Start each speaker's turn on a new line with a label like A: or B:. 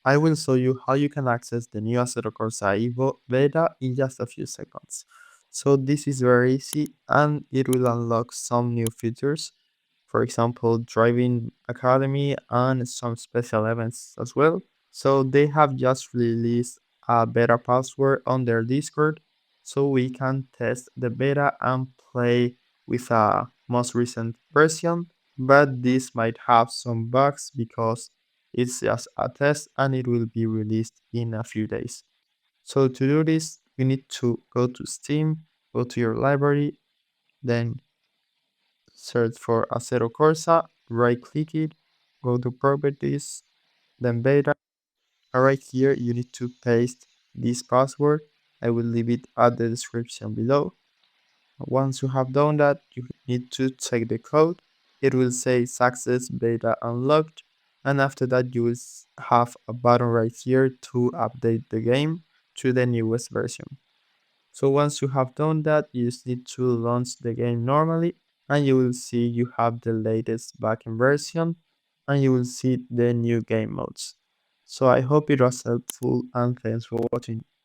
A: I will show you how you can access the new Assetto Corsa EVO Beta in just a few seconds. So this is very easy and it will unlock some new features. For example, driving academy and some special events as well. So they have just released a beta password on their Discord so we can test the beta and play with a most recent version, but this might have some bugs because it's just a test and it will be released in a few days. So to do this, you need to go to Steam, go to your library, then search for Assetto Corsa, right click it, go to properties, then beta. Right here, you need to paste this password. I will leave it at the description below. Once you have done that, you need to check the code. It will say success beta unlocked. And after that, you will have a button right here to update the game to the newest version. So once you have done that, you just need to launch the game normally and you will see you have the latest backend version and you will see the new game modes. So I hope it was helpful and thanks for watching.